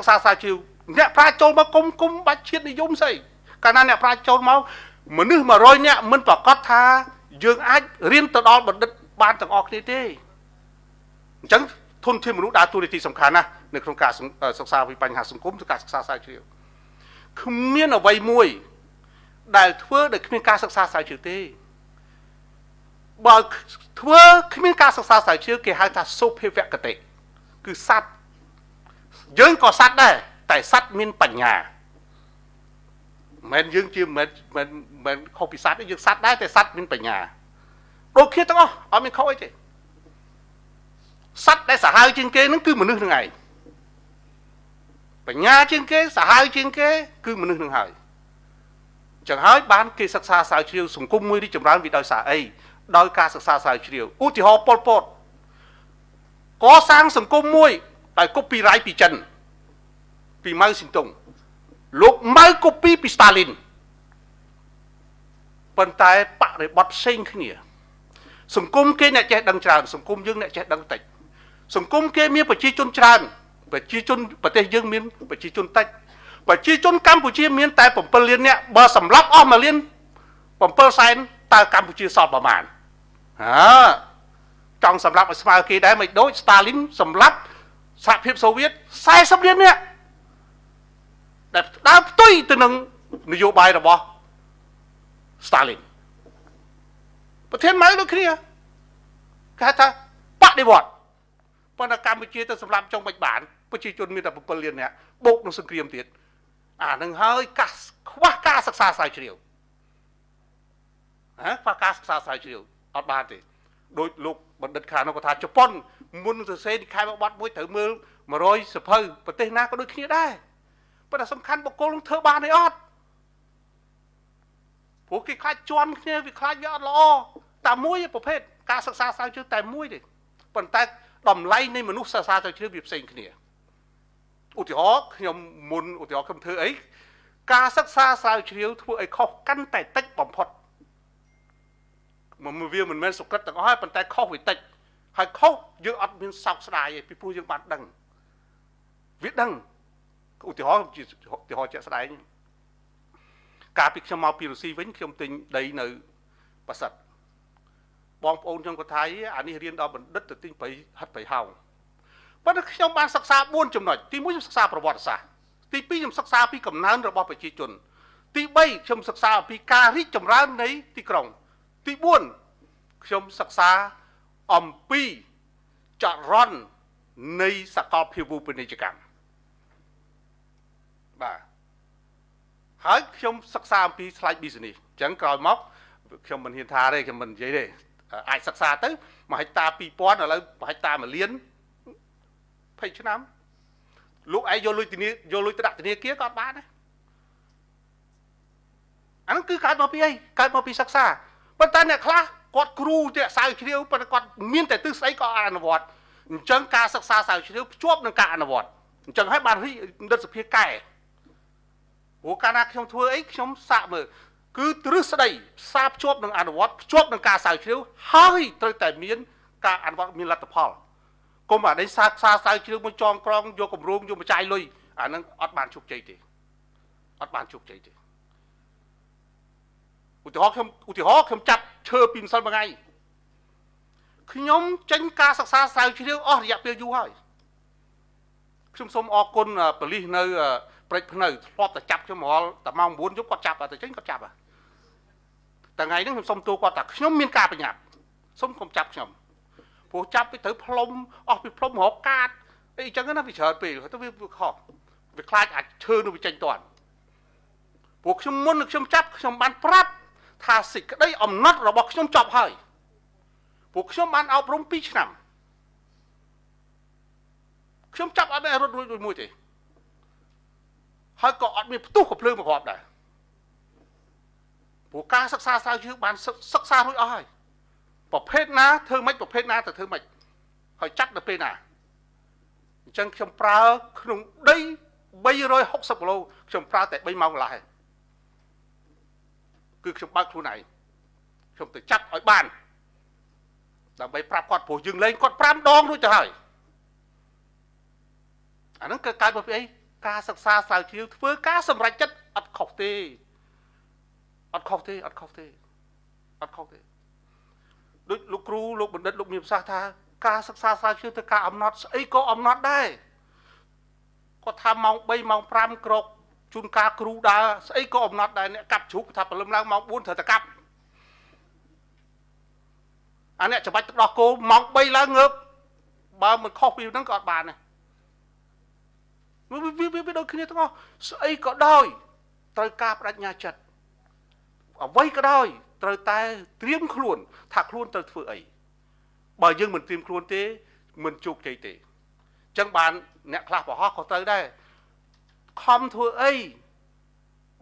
xa xa chiều nè pra trôi mà cung bạch chiết đi dung xây cả nan nè pra trôi máu mà nước mà rồi nè mình phải có tha dương ách riêng từ đó bật đất ban tầng ọt thế chẳng thôn thiên một đá tu thì sầm khá naในโครงการศึกษาวิปัญหาสังคมศึกษาสายเฉียวคือเมียนเอาไว้มวยได้ทั่วได้ขึ้นการศึกษาสายเฉียวเต้บ่ทั่วขึ้นการศึกษาสายเฉียวเกี่ยวกับโซเฟียกเตะคือสัตว์ยังก็สัตว์ได้แต่สัตว์มีปัญญามันยังจีมันเขาพิสัตว์ได้ยังสัตว์ได้แต่สัตว์มีปัญญาโดยคิดต้องเอาไม่เข้าไอ้เจ้สัตว์ได้สาหายจริงเกนั่นคือมนุษย์ยังไงปัญญาจริงเกสาหายจริงเกคือมนุษย์ยังไงจังหายบ้านเกศึกษาสายเฉียวสมกุมมือที่จำร้านวิดอยสาไอโดยการศึกษาสายเฉียวอุทิศปอลปอดก่อสร้างสมกุมมวยแต่ก็ปีไรปีจันปีไม้สิงตงลูกไม้ก็ปีสตาลินเป็นแต่ปะเลยบดเซ็งขึ้นเนี่ยสมกุมเกเนี่ยแจกดังจานสมกุมยังเนี่ยแจกดังติดสมกุมเกมีปัจจัยจนจานปัจจัยจนประเทศยังมีปัจจัยจนติดปัจจัยจนกัมพูชีมีแต่ผมเปลี่ยนเนี่ยบอสำรับอ้อมมาเรียนผมเปิดไซน์แต่กัมพูชีสอบประมาณจังสำหรับสมาร์กีได้ไม่โดยสตาลินสำรับสหภาพโซเวียตใส่สำเร็จเนี่ยแต่ดาวตุ้ยตัวหนึ่งนโยบายระบอบสตาลินประเทศไหนด้วยគ្នាគេថាបដិវត្តប៉ុន្តែកម្ពុជាទៅសម្រាប់ចុងបាច់បានប្រជាជនមានតែ7លាននាក់បូកនឹងសង្គ្រាមទៀតអានឹងហើយកាសខ្វះការសិក្សាស្រាវជ្រាវខ្វះការសិក្សាស្រាវជ្រាវអត់បានទេដោយលោកបណ្ឌិតខានគាត់ថាជប៉ុនមុននឹងសរសេរនិកាយបទមួយត្រូវមើល100សភៅប្រទេសណាក៏ដូចគ្នាដែរប៉ុន្តែសំខាន់បុគ្គលនឹងធ្វើបានទេអត់ព្រោះគេខ្លាចជន់គ្នាវាខ្លាចវាអត់ល្អតែមួយប្រភេទការសិក្សាស្រាវជ្រាវតែមួយទេប៉ុន្តែតម្លៃនៃមនុស្សសិក្សាស្រាវជ្រាវវាផ្សេងគ្នាឧទាហរណ៍ខ្ញុំមុនឧទាហរណ៍ខ្ញុំធ្វើអីការសិក្សាស្រាវជ្រាវធ្វើឲ្យខុសកាន់តែតិចបំផុតមកវាមិនមែនសុក្រិតទាំងអស់ហើយប៉ុន្តែខុសវាតិចហើយខុសយើងអត់មានសោកស្ដាយទេពីព្រោះយើងបានដឹងវាដឹងឧទាហរណ៍ជាឧទាហរណ៍ជាក់ស្ដែងកាលពីខ្ញុំមកពីរុស្ស៊ីវិញខ្ញុំទិញដីនៅប៉ាសិតបងប្អូនខ្ញុំក៏ថាអានេះរៀនដល់បណ្ឌិតទៅទិញប្រៃហិតប្រៃហោងប៉ុន្តែខ្ញុំបានសិក្សា4ចំណុចទី1ខ្ញុំសិក្សាប្រវត្តិសាស្ត្រទី2ខ្ញុំសិក្សាពីកំណើនរបស់ប្រជាជនទី3ខ្ញុំសិក្សាពីការរីកចម្រើននៃទីក្រុងទី4ខ្ញុំសិក្សាអំពីចរន្តនៃសកលភាវូបនីយកម្មបាទហើយខ្ញុំសិក្សាអំពី slide business អញ្ចឹងក្រោយមកខ្ញុំមិនហ៊ានថាទេខ្ញុំមិននិយាយទេអាចសិក្សាទៅ1ហិកតា2000ឥឡូវ1ហិកតា1លាន20ឆ្នាំលោកឯងយកលុយទៅដាក់ធនាគារក៏អត់បានដែរអានោះគឺកើតមកពីអីកើតមកពីសិក្សាប៉ុន្តែអ្នកខ្លះគាត់គ្រូទេស្រាវជ្រាវប៉ុន្តែគាត់មានតែទិសស្អីក៏អនុវត្តអញ្ចឹងការសិក្សាស្រាវជ្រាវភ្ជាប់នឹងការអនុវត្តអញ្ចឹងហើយបានរដ្ឋសភាកែព្រោះកាលណាខ្ញុំធ្វើអីខ្ញុំសាកមើលគឺទ្រឹស្ដីផ្សារភ្ជាប់នឹងអនុវត្តភ្ជាប់នឹងការស្រាវជ្រាវហើយត្រូវតែមានការអនុវត្តមានលទ្ធផលកុំអានេះសាស្រាវជ្រាវមួយចងក្រងយកគម្រោងយកមកចាយលុយអានឹងអត់បានជោគជ័យទេអត់បានជោគជ័យទេឧទាហរណ៍ខ្ញុំចាប់ឈើពីម្សិលមួយថ្ងៃខ្ញុំចេញការសិក្សាស្រាវជ្រាវអស់រយៈពេលយូរហើយខ្ញុំសូមអរគុណប៉ូលីសនៅព្រែកភ្នៅធ្លាប់តែចាប់ខ្ញុំរាល់តែម៉ោង9យប់គាត់ចាប់តែចេញគាត់ចាប់តែថ្ងៃហ្នឹងខ្ញុំសុំទូគាត់ថាខ្ញុំមានការប្រញាប់សុំកុំចាប់ខ្ញុំព្រោះចាប់ទៅផ្លុំអស់ពីផ្លុំរកកាតអីអញ្ចឹងណាវាច្រើនពេកទៅវាខុសវាខ្លាចអាចឈើនោះវាចេញតាន់ព្រោះខ្ញុំមុននឹងខ្ញុំចាប់ខ្ញុំបានប្រាប់ថាសេចក្តីអំណត់របស់ខ្ញុំចប់ហើយព្រោះខ្ញុំបានអប់រំ2ឆ្នាំខ្ញុំចាប់អត់បានរត់រួចមួយទេហើយក៏អត់មានផ្ទុះកំភ្លើងមកគ្រាប់ដែរព្រោះការសិក្សាស្រាវជ្រាវបានសិក្សារួចអស់ហើយប្រភេទណាធ្វើម៉េចប្រភេទណាទៅធ្វើម៉េចហើយចាត់ទៅពេលណាអញ្ចឹងខ្ញុំប្រើក្នុងដី360គីឡូខ្ញុំប្រើតែ3ម៉ោងកន្លះគឺខ្ញុំបើកខ្លួនឯងខ្ញុំទៅចាប់ឲ្យបានដើម្បីប្រាប់គាត់ព្រោះយើងលេងគាត់5ដងរួចទៅហើយអាហ្នឹងគឺកើតមកពីអី ការសិក្សាស្រាវជ្រាវធ្វើការសម្រេចចិត្តអត់ខុសទេអត់ខុសទេអត់ខុសទេអត់ខុសទេដូចលោកគ្រូលោកបណ្ឌិតលោកមានប្រសាសន៍ថាការសិក្សាស្រាវជ្រាវទៅការអំណត់ស្អីក៏អំណត់ដែរគាត់ថាម៉ោង3ម៉ោង5ក្រោកជួនកាលគ្រូដើរស្អីក៏អំណត់ដែរអ្នកកាប់ជ្រូកថាព្រលឹមឡើងម៉ោង4ត្រូវតែកាប់អាអ្នកច្បាច់ទឹកដោះគោម៉ោង3ឡើងងើបបើមិនខុសពីហ្នឹងក៏អត់បានដែរវាដូចគ្នាទាំងអស់ស្អីក៏ដោយត្រូវការបដិញ្ញាចិត្តអ្វីក៏ដោយត្រូវតែត្រៀមខ្លួនថាខ្លួនត្រូវធ្វើអីបើយើងមិនត្រៀមខ្លួនទេមិនជោគជ័យទេអញ្ចឹងបានអ្នកខ្លះបរោះក៏ត្រូវដែរខំធ្វើអី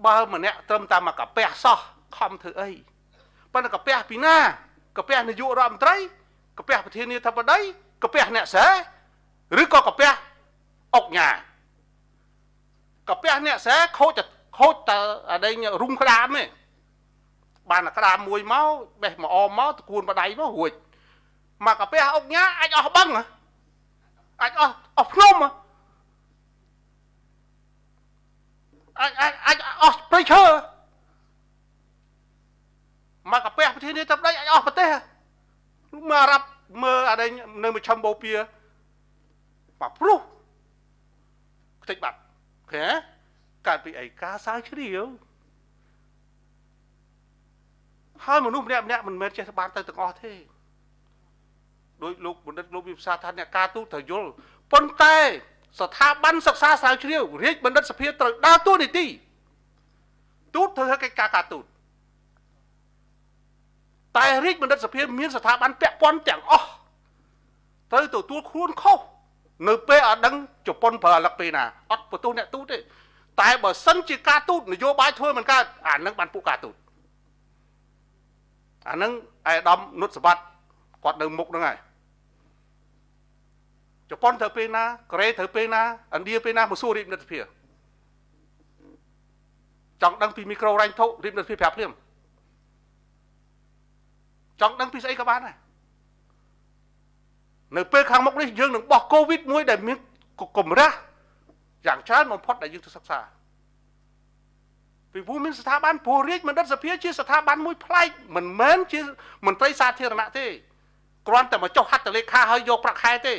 បើម្នាក់ត្រឹមតែមកកាពះសោះខំធ្វើអីប៉ុន្តែកាពះពីណាកាពះនាយករដ្ឋមន្ត្រីកាពះប្រធានាធិបតីកាពះអ្នកស្រែឬក៏កាពះអុកញ៉ាកាពះអ្នកស្រែខូចតែអានេះរុំក្តាមទេបានតែក្តាមមួយមកបេះមកអមមកតគួនបដៃមករួចមកកាពះអុកញ៉ាអាចអស់បឹងអាចអស់ភ្នំអាចអស់ព្រៃឈើមកកាពះប្រធានាធិបតីអាចអស់ប្រទេសមករាប់មើលអានេះនៅមជ្ឈមបូព៌ាបាព្រោះខ្ទេចបាត់ឃើញកើតពីអីការស្រាវជ្រាវហើយមនុស្សម្នាក់មិនមែនចេះបានទៅទាំងអស់ទេដោយលោកបណ្ឌិតលោកវិសាថាអ្នកការទូតត្រូវយល់ប៉ុន្តែស្ថាប័នសិក្សាស្រាវជ្រាវរាជបណ្ឌិតសភាត្រូវដើរតួនាទីទូតធ្វើកិច្ចការទូតតែរាជបណ្ឌិតសភាមានស្ថាប័នពាក់ព័ន្ធទាំងអស់ត្រូវទទួលខ្លួនខុសនៅពេលអត់ដឹងជប៉ុនប្រើអាលឹកពេលណាអត់បន្ទោសអ្នកទូតទេតែបើសិនជាការទូតនយោបាយធ្វើមិនកើតអានឹងបានពួកការទូតអានឹងឯកឧត្តមនុតសវត្តគាត់នៅមុខហ្នឹងហើយជប៉ុនធ្វើពេលណាកូរ៉េធ្វើពេលណាឥណ្ឌាពេលណាមកសួររាជបណ្ឌិតសភាចង់ដឹងពីមីក្រូរ៉ាញ់ធុរាជបណ្ឌិតសភាប្រាប់ភ្លាមចង់ដឹងពីស្អីក៏បានដែរនៅពេលខាងមុខនេះយើងនឹងបោះកូវីដមួយដែលមានកម្រាស់យ៉ាងច្រើនបំផុតដែលយើងទៅសិក្សាពីព្រោះមានស្ថាប័នព្រោះរាជបណ្ឌិតសភាជាស្ថាប័នមួយប្លែកមិនមែនជាមន្ត្រីសាធារណៈទេគ្រាន់តែមកចុះហត្ថលេខាហើយយកប្រាក់ខែទេ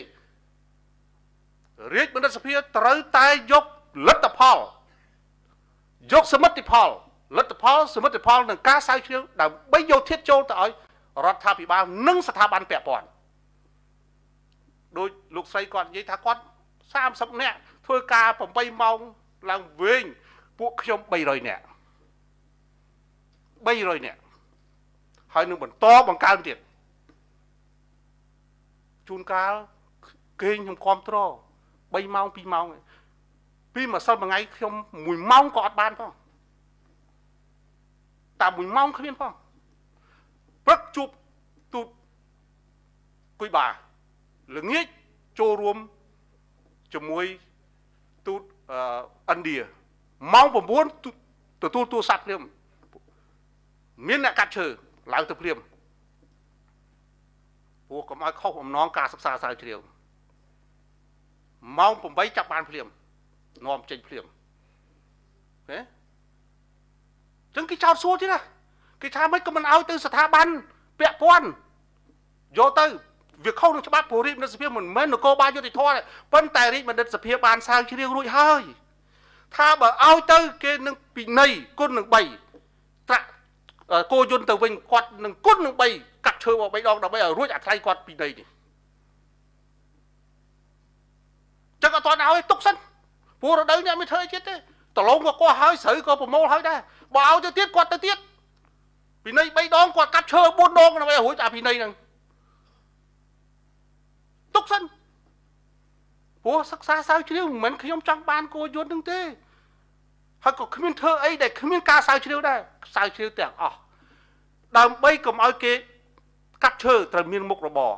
រាជបណ្ឌិតសភាត្រូវតែយកលទ្ធផលយកសមិទ្ធផលលទ្ធផលសមិទ្ធផលនឹងការស្រាវជ្រាវដើម្បីយកធាតុចូលទៅឲ្យរដ្ឋាភិបាលនិងស្ថាប័នពាក់ព័ន្ធដោយលោកស្រីគាត់និយាយថាគាត់30នាក់ធ្វើការ8ម៉ោងឡើងវិញពួកខ្ញុំ300នាក់ហើយនឹងបន្តបង្កើនទៀតជួនកាលគេងខ្ញុំគ្រប់ត្រ3ម៉ោង2ម៉ោងពីម្សិលមួយថ្ងៃខ្ញុំ1ម៉ោងក៏អត់បានផងតែ1ម៉ោងគ្មានផងព្រឹកជួបទូតគុយបាល្ងាចចូលរួមជាមួយទូតឥណ្ឌាម៉ោង9ទទួលទូរស័ព្ទភ្លាមមានអ្នកកាត់ឈើឡើងទៅភ្លាមព្រោះកុំឲ្យខុសអំណងការសិក្សាស្រាវជ្រាវម៉ោង8ចាប់បានភ្លាមនាំចេញភ្លាមហ៎ចឹងគេចោទសួរទៀតណាគេថាមិនក៏មិនឲ្យទៅស្ថាប័នពាក់ព័ន្ធយកទៅវាខុសនឹងច្បាប់ព្រោះរាជបណ្ឌិតសភាមិនមែននគរបាលយុតិធម៌ទេប៉ុន្តែរាជបណ្ឌិតសភាបានស្រាវជ្រាវរួចហើយថាបើឲ្យទៅគេនឹងពិន័យគុណនឹង3ត្រាក់គោយន្តទៅវិញគាត់នឹងគុណនឹង3កាត់ឈើមក3ដងដើម្បីឲ្យរួចអាថ្លៃគាត់ពិន័យនេះចឹងអត់ទាន់ឲ្យទុកសិនព្រោះរដូវនេះអត់មានធ្វើអីទៀតទេតឡងក៏គាត់ហើយស្រូវក៏ប្រមូលហើយដែរបើឲ្យទៅទៀតគាត់ទៅទៀតពិន័យ3ដងគាត់កាត់ឈើ4ដងដើម្បីឲ្យរួចអាពិន័យហ្នឹងទុកសិនព្រោះសិក្សាស្រាវជ្រាវមិនមែនខ្ញុំចង់បានគោយន្តហ្នឹងទេហើយក៏គ្មានធ្វើអីដែលគ្មានការស្រាវជ្រាវដែរស្រាវជ្រាវទាំងអស់ដើម្បីកុំឲ្យគេកាត់ឈើត្រូវមានមុខរបរ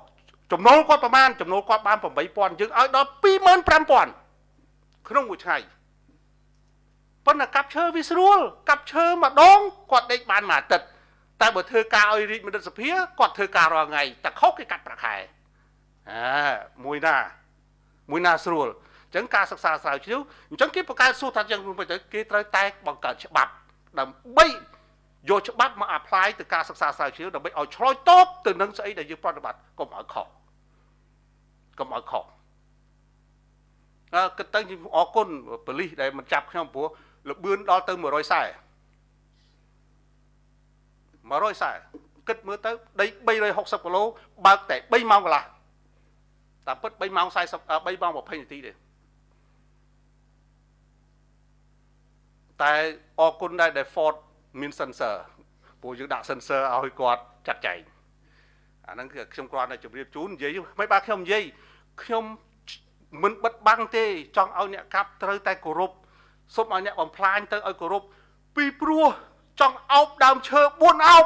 ចំណូលគាត់ប្រមាណចំណូលគាត់បាន8000យើងឲ្យដល់25000ក្នុងមួយថ្ងៃប៉ុន្តែកាប់ឈើវាស្រួលកាប់ឈើម្ដងគាត់ដេកបានមួយអាទិត្យតែបើធ្វើការឲ្យរាជបណ្ឌិតសភាគាត់ធ្វើការរាល់ថ្ងៃតែខុសគេកាត់ប្រាក់ខែមួយណាស្រួល ចឹងការសិក្សាស្រាវជ្រាវអញ្ចឹងគេបង្កើតសួរថាយ៉ាងទៅគេត្រូវតែបង្កើតច្បាប់ដើម្បីយកច្បាប់មក apply ទៅការសិក្សាស្រាវជ្រាវដើម្បីឲ្យឆ្លើយតបទៅនឹងស្អីដែលយើងប្រតិបត្តិកុំឲ្យខុសគិតទៅខ្ញុំអរគុណប៉ូលីសដែលមិនចាប់ខ្ញុំព្រោះលបឿនដល់ទៅ140គិតមើលទៅដី360គីឡូបើកតែ3ម៉ោងកន្លះតែពិត3ម៉ោង20នាទីទេតែអរគុណដែរដែល Ford មាន sensor ព្រោះយើងដាក់ sensor ឲ្យគាត់ចាត់ចែងអាហ្នឹងគឺខ្ញុំគ្រាន់តែជម្រាបជូននិយាយមិនបាទខ្ញុំនិយាយខ្ញុំមិនបិទបាំងទេចង់ឲ្យអ្នកកាប់ត្រូវតែគោរពសូមឲ្យអ្នកបំផ្លាញទៅឲ្យគោរពពីព្រោះចង់អោបដើមឈើ4អោប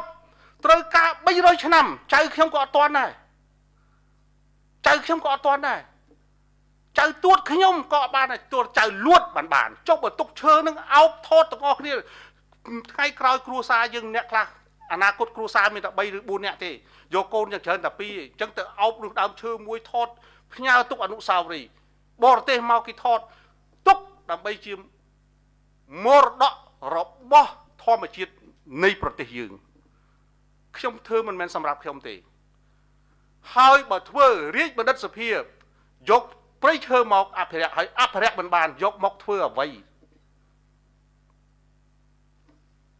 ត្រូវការ300ឆ្នាំចៅខ្ញុំក៏អត់ទាន់ដែរចៅទួតខ្ញុំក៏អត់បានដែរទួតចៅលួតបានចុះបើទុកឈើនឹងអោបថតទាំងអស់គ្នាថ្ងៃក្រោយគ្រួសារយើងអ្នកខ្លះអនាគតគ្រួសារមានតែ3ឬ4នាក់ទេយកកូនយ៉ាងច្រើនតែ2អញ្ចឹងទៅអោបនឹងដើមឈើមួយថតផ្ញើទុកអនុស្សាវរីយ៍បរទេសមកគេថតទុកដើម្បីជាមរតករបស់ធម្មជាតិនៃប្រទេសយើងខ្ញុំធ្វើមិនមែនសម្រាប់ខ្ញុំទេហើយបើធ្វើរាជបណ្ឌិតសភាយកព្រៃឈើមកអភិរក្សហើយអភិរក្សមិនបានយកមកធ្វើអ្វី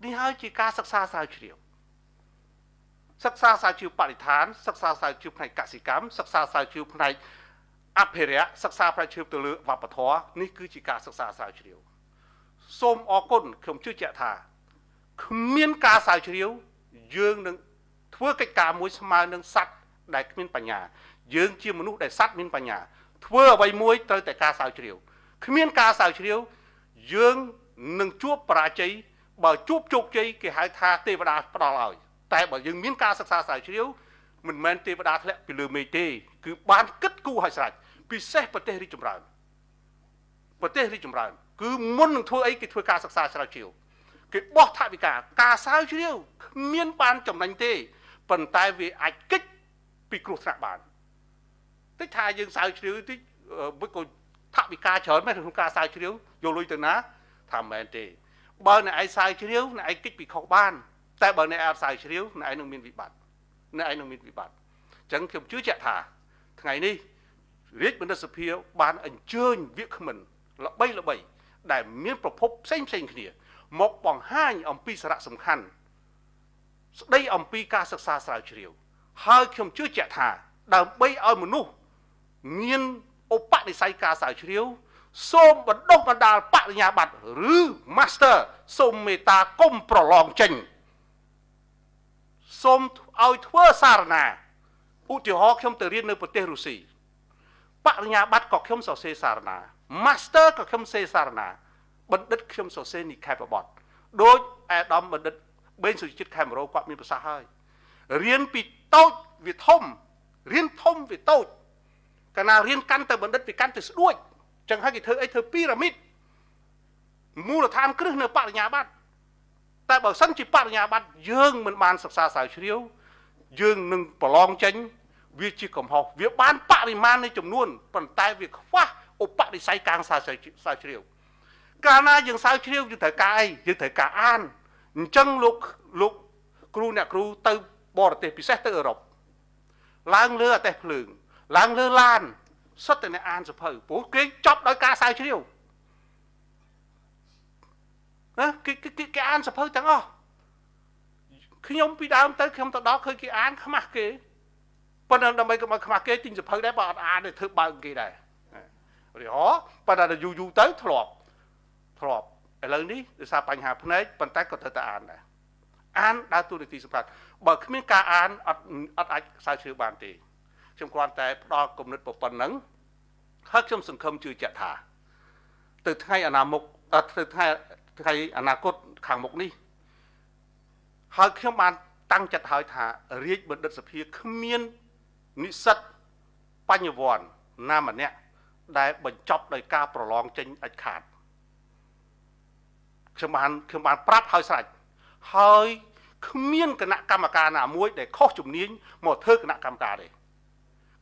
នេះហើយជាការសិក្សាស្រាវជ្រាវបរិស្ថានសិក្សាស្រាវជ្រាវផ្នែកកសិកម្មសិក្សាស្រាវជ្រាវផ្នែកអភិរក្សសិក្សាស្រាវជ្រាវទៅលើវប្បធម៌នេះគឺជាការសិក្សាស្រាវជ្រាវសូមអរគុណខ្ញុំជឿជាក់ថាគ្មានការស្រាវជ្រាវយើងនឹងធ្វើកិច្ចការមួយស្មើនឹងសត្វដែលគ្មានបញ្ញាយើងជាមនុស្សដែលសត្វមានបញ្ញាធ្វើអ្វីមួយត្រូវតែការស្រាវជ្រាវគ្មានការស្រាវជ្រាវយើងនឹងជួបបរាជ័យបើជួបជោគជ័យគេហៅថាទេវតាផ្ដល់ឲ្យតែបើយើងមានការសិក្សាស្រាវជ្រាវមិនមែនទេវតាធ្លាក់ពីលើមេឃទេគឺបានគិតគូរឲ្យស្រេចពិសេសប្រទេសរីកចម្រើនគឺមុននឹងធ្វើអីគេធ្វើការសិក្សាស្រាវជ្រាវគេបោះថវិកាការស្រាវជ្រាវគ្មានបានចំណេញទេប៉ុន្តែវាអាចគេចពីគ្រោះថ្នាក់បានតិចថាយើងស្រាវជ្រាវតិចមិនក៏ថវិកាច្រើនមែនក្នុងការស្រាវជ្រាវយកលុយទៅណាថាមិនមែនទេបើអ្នកឯងស្រាវជ្រាវអ្នកឯងគេចពីខុសបានតែបើអ្នកឯងស្រាវជ្រាវអ្នកឯងនឹងមានវិបត្តិអញ្ចឹងខ្ញុំជឿជាក់ថាថ្ងៃនេះរាជបណ្ឌិតសភាបានអញ្ជើញវាគ្មិនល្បីដែលមានប្រភពផ្សេងគ្នាមកបង្ហាញអំពីសារៈសំខាន់ស្ដីអំពីការសិក្សាស្រាវជ្រាវហើយខ្ញុំជឿជាក់ថាដើម្បីឲ្យមនុស្សមានឧបនិស្ស័យការស្រាវជ្រាវសូមបណ្ដុះបណ្ដាលបរិញ្ញាបត្រឬ Master សូមមេត្តាកុំប្រឡងចេញសូមឲ្យធ្វើសារណាឧទាហរណ៍ខ្ញុំទៅរៀននៅប្រទេសរុស្ស៊ីបរិញ្ញាបត្រក៏ខ្ញុំសរសេរសារណា Master ក៏ខ្ញុំសរសេរសារណាបណ្ឌិតខ្ញុំសរសេរនិក្ខេបបទដោយអាដាមបណ្ឌិតបេងសុជាតិខេមរោគាត់មានប្រសាសន៍ហើយរៀនពីតូចវាធំរៀនធំវាតូចកាលណារៀនកាន់ទៅបណ្ឌិតវាកាន់ទៅស្ដួចចឹងហើយគេធ្វើអីធ្វើពីរ៉ាមីតមូលដ្ឋានគ្រឹះនៅបរិញ្ញាបត្រតែបើសិនជាបរិញ្ញាបត្រយើងមិនបានសិក្សាស្រាវជ្រាវយើងនឹងប្រឡងចេញវាជាកំហុសវាបានបរិមាណនៃចំនួនប៉ុន្តែវាខ្វះឧបនិស្ស័យការស្រាវជ្រាវកាលណាយើងស្រាវជ្រាវយើងត្រូវការអីយើងត្រូវការអានអញ្ចឹងលោកគ្រូអ្នកគ្រូទៅបរទេសពិសេសទៅអឺរ៉ុបឡើងលើអទេសភ្លើងឡើងលើឡានសុទ្ធតែអ្នកអានសភៅព្រោះគេចប់ដោយការស្រាវជ្រាវណាគេអានសភៅទាំងអស់ខ្ញុំពីដើមទៅខ្ញុំទៅដល់ឃើញគេអានខ្មាស់គេប៉ុន្តែដើម្បីកុំឲ្យខ្មាស់គេទិញសភៅដែរបើអត់អានទេធ្វើបើកគេដែររីហោប៉ុន្តែយូរទៅធ្លាប់ឥឡូវនេះដោយសារបញ្ហាភ្នែកប៉ុន្តែក៏ត្រូវតែអានដែរអានដើរតួនាទីសំខាន់បើគ្មានការអានអត់អាចស្រាវជ្រាវបានទេខ្ញុំគ្រាន់តែផ្ដល់គំនិតប៉ុណ្ណឹងហើយខ្ញុំសង្ឃឹមជឿជាក់ថាទៅថ្ងៃអនាគតខាងមុខនេះហើយខ្ញុំបានតាំងចិត្តហើយថារាជបណ្ឌិតសភាគ្មាននិស្សិតបញ្ញវន្តណាម្នាក់ដែលបញ្ចប់ដោយការប្រឡងចេញដាច់ខាតខ្ញុំបានប្រាប់ឲ្យស្រេចហើយគ្មានគណៈកម្មការណាមួយដែលខុសជំនាញមកធ្វើគណៈកម្មការទេ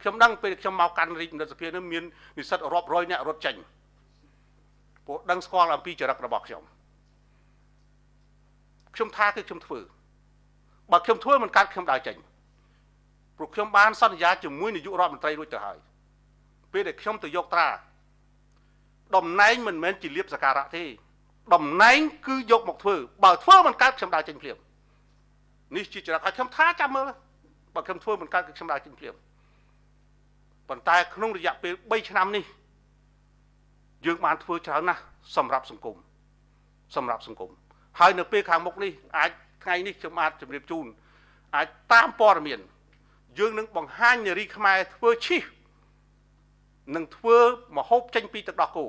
ខ្ញុំដឹងពេលខ្ញុំមកកាន់រាជមន្ត្រីសភានោះមាននិស្សិតរាប់រយអ្នករត់ចេញពួកដឹងស្គាល់អំពីចរិតរបស់ខ្ញុំថាគឺខ្ញុំធ្វើបើខ្ញុំធ្វើមិនកើតខ្ញុំដើរចេញព្រោះខ្ញុំបានសន្យាជាមួយនាយករដ្ឋមន្ត្រីរួចទៅហើយពេលដែលខ្ញុំទៅយកត្រាតំណែងមិនមែនជាលៀបសការៈទេតំណែងគឺយកមកធ្វើបើធ្វើមិនកើតខ្ញុំដើរចេញភ្លាមនេះជាចរិតហើយខ្ញុំថាចាំមើលបើខ្ញុំធ្វើមិនកើតគឺខ្ញុំដើរចេញភ្លាមប៉ុន្តែក្នុងរយៈពេល3ឆ្នាំនេះយើងបានធ្វើច្រើនណាស់សម្រាប់សង្គមហើយនៅពេលខាងមុខនេះអាចថ្ងៃនេះខ្ញុំអាចជម្រាបជូនអាចតាមព័ត៌មានយើងនឹងបង្ហាញនារីខ្មែរធ្វើឈីសនឹងធ្វើមហូបចេញពីទឹកដោះគោ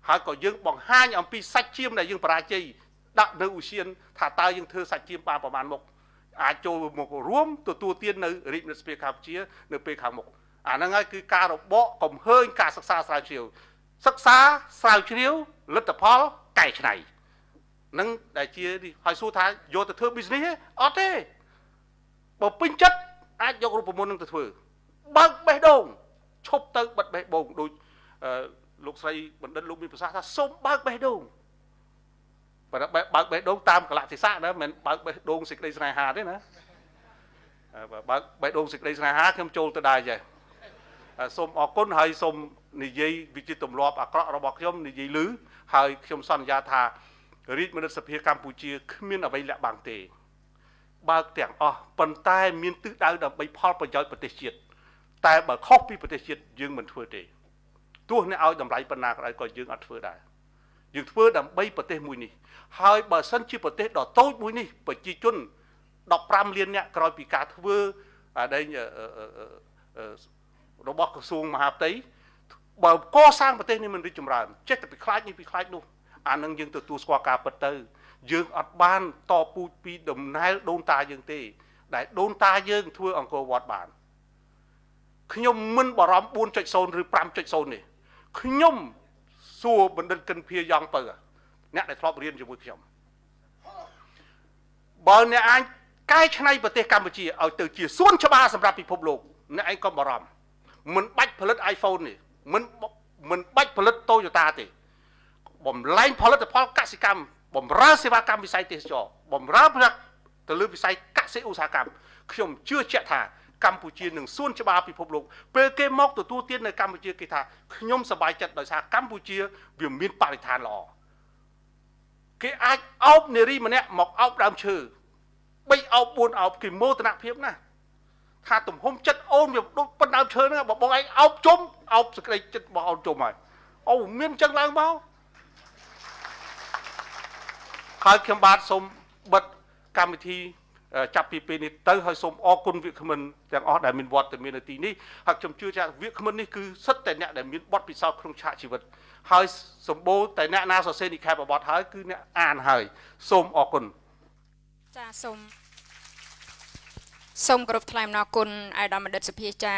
ហើយក៏យើងបង្ហាញអំពីសាច់ជៀមដែលយើងបរាជ័យដាក់នៅឧស្សាហថាតើយើងធ្វើសាច់ជៀមបានប្រមាណមុខអាចចូលមករួមទទួលទាននៅរាជមន្ត្រីសភាកម្ពុជានៅពេលខាងមុខអាហ្នឹងហើយគឺការរបកកំហើញការសិក្សាស្រាវជ្រាវលទ្ធផលកែច្នៃនឹងដែលជាហើយសួរថាយកទៅធ្វើ business ទេអត់ទេបើពេញចិត្តអាចយករូបមន្តនឹងទៅធ្វើបើកបេះដូងឈប់ទៅបិទបេះដូងដូចលោកស្រីបណ្ឌិតលោកមានប្រសាសន៍ថាសូមបើកបេះដូងបើកបេះដូងតាមកលៈទេសៈណាមិនបើកបេះដូងសេចក្តីស្នេហាទេណាបើកបេះដូងសេចក្តីស្នេហាខ្ញុំចូលទៅដែរចេះសូមអរគុណហើយសូមនិយាយវិជាទម្លាប់អាក្រក់របស់ខ្ញុំនិយាយឮហើយខ្ញុំសន្យាថារាជមន្ត្រីសភាកម្ពុជាគ្មានអ្វីលាក់បាំងទេបើកទាំងអស់ប៉ុន្តែមានទិសដៅដើម្បីផលប្រយោជន៍ប្រទេសជាតិតែបើខុសពីប្រទេសជាតិយើងមិនធ្វើទេទោះអ្នកឲ្យតម្លៃប៉ុណ្ណាក៏ដោយក៏យើងអត់ធ្វើដែរយើងធ្វើដើម្បីប្រទេសមួយនេះហើយបើសិនជាប្រទេសដ៏តូចមួយនេះប្រជាជន15លានអ្នកក្រោយពីការធ្វើដែលរបស់ក្រសួងមហាផ្ទៃបើកសាងប្រទេសនេះមិនរីកចម្រើនចេះតែពីខ្លាចនេះពីខ្លាចនោះអានឹងយើងទទួលស្គាល់ការពិតទៅយើងអត់បានតពូជពីដំណើរដូនតាយើងទេដែលដូនតាយើងធ្វើអង្គរវត្តបានខ្ញុំមិនបារម្ភ 4.0 ឬ 5.0 នេះខ្ញុំសួរបណ្ឌិតកិនភាយ៉ងពៅអ្នកដែលធ្លាប់រៀនជាមួយខ្ញុំបើអ្នកអាចកែច្នៃប្រទេសកម្ពុជាឲ្យទៅជាសួនច្បារសម្រាប់ពិភពលោកអ្នកឯងក៏បារម្ភមិនបាច់ផលិត iPhone នេះមិនបាច់ផលិត Toyota ទេបំលែងផលិតផលកសិកម្មបំរើសេវាកម្មវិស័យទេសចរបំរើផ្នែកទៅលើវិស័យកសិឧស្សាហកម្មខ្ញុំជឿជាក់ថាកម្ពុជានឹងសួនច្បារពិភពលោកពេលគេមកទទួលទាននៅកម្ពុជាគេថាខ្ញុំសប្បាយចិត្តដោយសារកម្ពុជាវាមានបរិស្ថានល្អគេអាចអោបនារីម្នាក់មកអោបដើមឈើ3អោប4អោបគេមោទនភាពណាស់ថាទំហំចិត្តអូនវាដូចប៉ុណ្ដើមឈើហ្នឹងបើបងឯងអោបជុំអោបសក្តិចិត្តរបស់អូនជុំហើយអូមានអញ្ចឹងឡើងមកហើយខ្ញុំបាទសូមបិទកម្មវិធីចាប់ពីពេលនេះទៅហើយសូមអរគុណវាគ្មិនទាំងអស់ដែលមានវត្តមាននៅទីនេះហើយខ្ញុំជឿថាវាគ្មិននេះគឺសិតតែអ្នកដែលមានបទពិសោធន៍ក្នុងឆាកជីវិតហើយសម្បូរតែអ្នកណាសរសេរនិក្ខេបបទហើយគឺអ្នកអានហើយសូមអរគុណចាសូមគោរពថ្លែងអំណរគុណអាយដាមបណ្ឌិតសភាចា